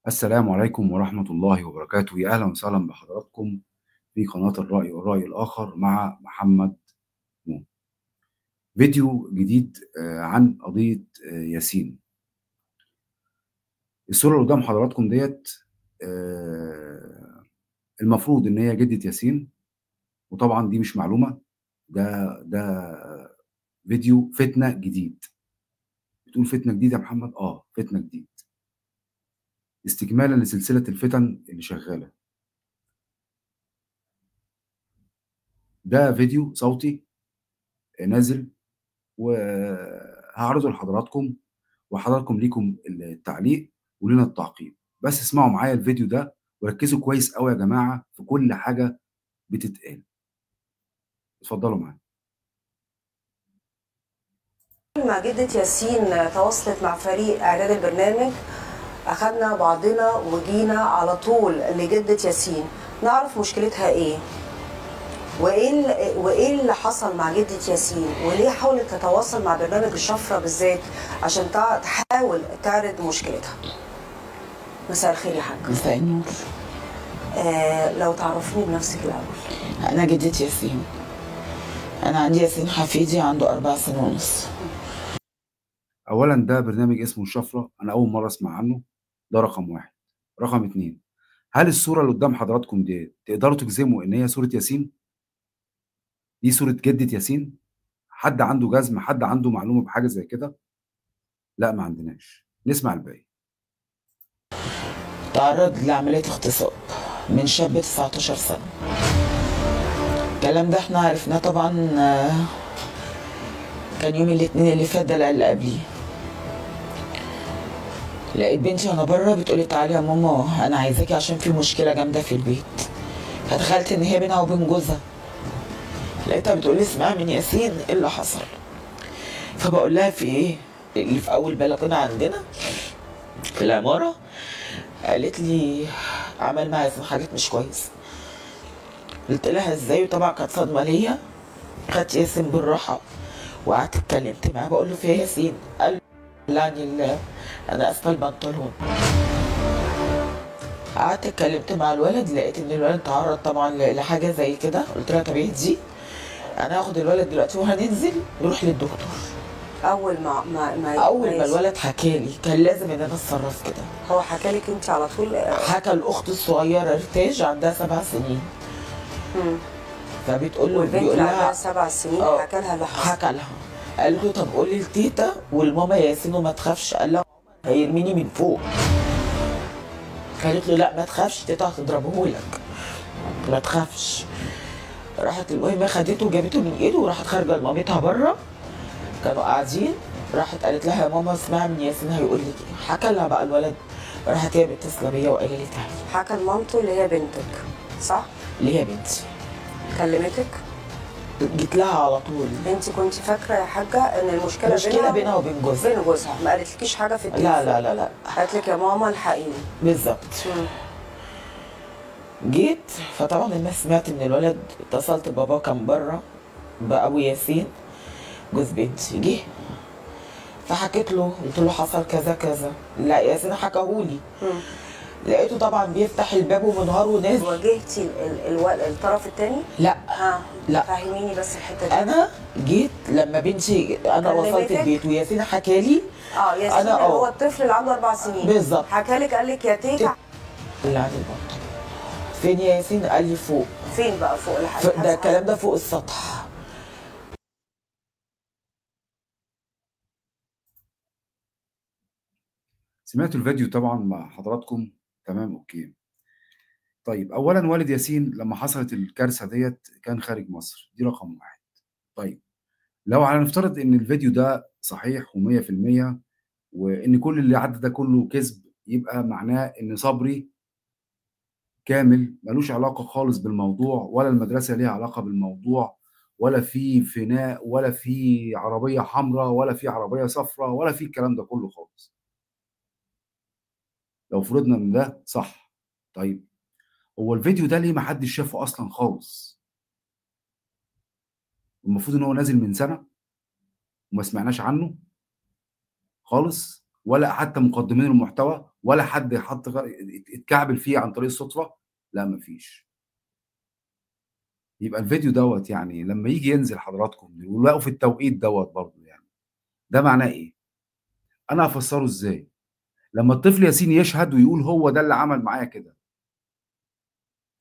السلام عليكم ورحمة الله وبركاته، يا أهلا وسهلا بحضراتكم في قناة الرأي والرأي الآخر مع محمد نور. فيديو جديد عن قضية ياسين. الصورة اللي قدام حضراتكم ديت المفروض إن هي جدة ياسين، وطبعا دي مش معلومة. ده فيديو فتنة جديد. بتقول فتنة جديدة يا محمد؟ فتنة جديد، استكمالا لسلسلة الفتن اللي شغالة. ده فيديو صوتي نازل وهعرضه لحضراتكم، وحضراتكم ليكم التعليق ولنا التعقيب. بس اسمعوا معايا الفيديو ده وركزوا كويس قوي يا جماعة في كل حاجة بتتقال. اتفضلوا معايا. مع جدة ياسين تواصلت مع فريق إعداد البرنامج، أخدنا بعضنا وجينا على طول لجدة ياسين نعرف مشكلتها إيه وإيه اللي حصل مع جدة ياسين، وليه حاولت تتواصل مع برنامج الشفرة بالذات عشان تحاول تعرض مشكلتها. مساء الخير يا حاج. مساء النور. لو تعرفيني بنفسك الأول. أنا جدة ياسين. أنا عندي ياسين حفيدي عنده 4 سنين ونص. أولا ده برنامج اسمه الشفرة، أنا أول مرة أسمع عنه. ده رقم واحد. رقم اتنين، هل الصورة اللي قدام حضراتكم دي تقدروا تجزموا إن هي صورة ياسين؟ دي صورة جدة ياسين؟ حد عنده جزم؟ حد عنده معلومة بحاجة زي كده؟ لا، ما عندناش. نسمع الباقي. تعرض لعملية اغتصاب من شاب 19 سنة. الكلام ده احنا عرفناه طبعا، كان يوم الاثنين اللي فات ده اللي قبليه. لقيت بنتي وانا بره بتقولي تعالي يا ماما انا عايزاكي عشان في مشكلة جامدة في البيت. فتخيلت ان هي بينها وبين جوزها. لقيتها بتقولي اسمعي من ياسين ايه اللي حصل. فبقول لها في ايه؟ اللي في اول بلكونه عندنا في العماره. قالت لي عمل معايا حاجات مش كويسه. قلت لها ازاي؟ وطبعا كانت صدمه ليا. خدت ياسين بالراحه وقعدت اتكلمت معاه بقول له في ايه ياسين؟ قال لعني الله انا اسفه البنطلون. قعدت اتكلمت مع الولد، لقيت ان الولد تعرض طبعا لحاجه زي كده. قلت لها طب اهدي، انا هاخد الولد دلوقتي وهننزل نروح للدكتور. أول ما الولد حكالي كان لازم ان انا اتصرف كده. هو حكالك أنت على طول؟ حكى الاخت الصغيره ارتاج عندها 7 سنين. فبتقول له والبنت اللي عندها 7 سنين حكى لها اللي حصل. حكى لها. قال له طب قولي لتيتا والماما ياسين وما تخافش. قال لها هيرميني من فوق. قالت له لا ما تخافش تيتا هتضربهولك ما تخافش. راحت المهم خدته وجابته من ايده وراحت خارجه لمامتها بره. كانوا قاعدين. راحت قالت لها يا ماما اسمعي من ياسين هيقول لك ايه. حكى لها بقى الولد. راحت هي متصله بيا وقال لي تعالي. حكى لمامته اللي هي بنتك صح؟ اللي هي بنتي. كلمتك؟ جيت لها على طول. انت كنت فاكره يا حاجه ان المشكله بينها وبين جوزها. بين جوزها، ما قالتلكيش حاجه في التليفون؟ لا لا لا لا. قالت لك يا ماما الحقيني. بالظبط. جيت فطبعا الناس سمعت ان الولد. اتصلت بابا كان بره بابو ياسين جوز بنتي. جه فحكيت له قلت له حصل كذا كذا. لا ياسين حكاهولي. لقيته طبعا بيفتح الباب ومنهار ونازل. واجهتي الطرف الثاني؟ لا لا. فهميني بس الحته دي. انا جيت لما بنتي انا وصلت البيت وياسين حكالي. ياسين اللي هو الطفل اللي عنده 4 سنين بالظبط. حكالك قال لك يا تيتا اللي عند البطل فين يا ياسين؟ قال لي فوق. فين بقى فوق ده الكلام ده فوق السطح. سمعتوا الفيديو طبعا مع حضراتكم؟ تمام، اوكي. طيب، اولا والد ياسين لما حصلت الكارثه ديت كان خارج مصر، دي رقم واحد. طيب، لو هنفترض ان الفيديو ده صحيح و100%، وان كل اللي عدى ده كله كذب، يبقى معناه ان صبري كامل ملوش علاقه خالص بالموضوع، ولا المدرسه ليها علاقه بالموضوع، ولا في فناء، ولا في عربيه حمراء، ولا في عربيه صفراء، ولا في الكلام ده كله خالص. لو فرضنا ان ده صح، طيب هو الفيديو ده ليه ما حدش شافه اصلا خالص؟ المفروض ان هو نازل من سنه وما سمعناش عنه خالص، ولا حتى مقدمين المحتوى ولا حد اتكعبل فيه عن طريق الصدفه؟ لا مفيش. يبقى الفيديو دوت يعني لما يجي ينزل حضراتكم ويلاقوا في التوقيت دوت برضه، يعني ده معناه ايه؟ انا هفسره ازاي؟ لما الطفل ياسين يشهد ويقول هو ده اللي عمل معايا كده،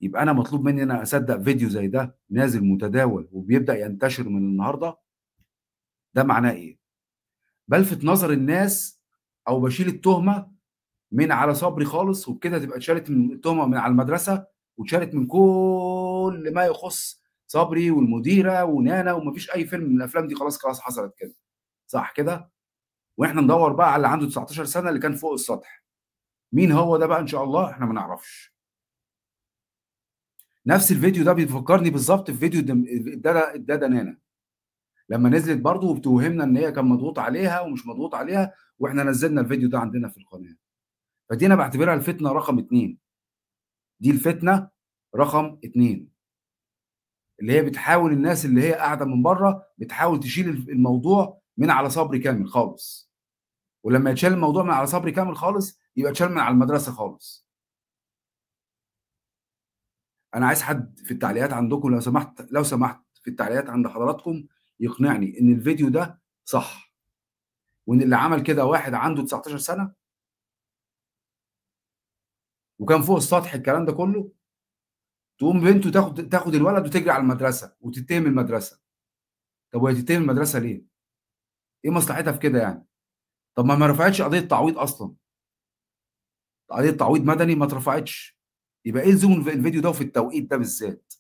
يبقى انا مطلوب مني ان انا اصدق فيديو زي ده نازل متداول وبيبدا ينتشر من النهارده؟ ده معناه ايه؟ بلفت نظر الناس او بشيل التهمه من على صبري خالص، وبكده تبقى اتشالت من التهمه من على المدرسه، واتشالت من كل ما يخص صبري والمديره ونانا، ومفيش اي فيلم من الافلام دي خلاص خلاص حصلت كده، صح كده؟ واحنا ندور بقى على اللي عنده 19 سنه اللي كان فوق السطح. مين هو ده بقى؟ ان شاء الله احنا ما نعرفش. نفس الفيديو ده بيفكرني بالظبط في فيديو الدادا نانا لما نزلت برضه وبتوهمنا ان هي كان مضغوط عليها ومش مضغوط عليها، واحنا نزلنا الفيديو ده عندنا في القناه. فدي انا بعتبرها الفتنه رقم 2. دي الفتنه رقم 2 اللي هي بتحاول الناس اللي هي قاعده من بره بتحاول تشيل الموضوع من على صبري كامل خالص. ولما يتشال الموضوع من على صبري كامل خالص يبقى اتشال من على المدرسه خالص. انا عايز حد في التعليقات عندكم لو سمحت، لو سمحت في التعليقات عند حضراتكم يقنعني ان الفيديو ده صح، وان اللي عمل كده واحد عنده 19 سنه وكان فوق السطح الكلام ده كله، تقوم بنته تاخد الولد وتجري على المدرسه وتتهم المدرسه. طب وهي تتهم المدرسه ليه؟ ايه مصلحتها في كده يعني؟ طب ما رفعتش قضيه تعويض اصلا، قضيه تعويض مدني ما اترفعتش، يبقى ايه لزوم الفيديو ده وفي التوقيت ده بالذات؟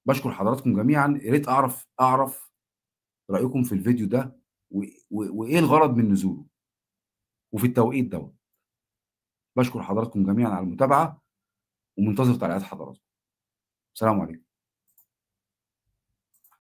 بشكر حضراتكم جميعا. يا ريت اعرف رايكم في الفيديو ده وايه الغرض من نزوله وفي التوقيت ده. بشكر حضراتكم جميعا على المتابعه ومنتظر تعليقات حضراتكم. السلام عليكم.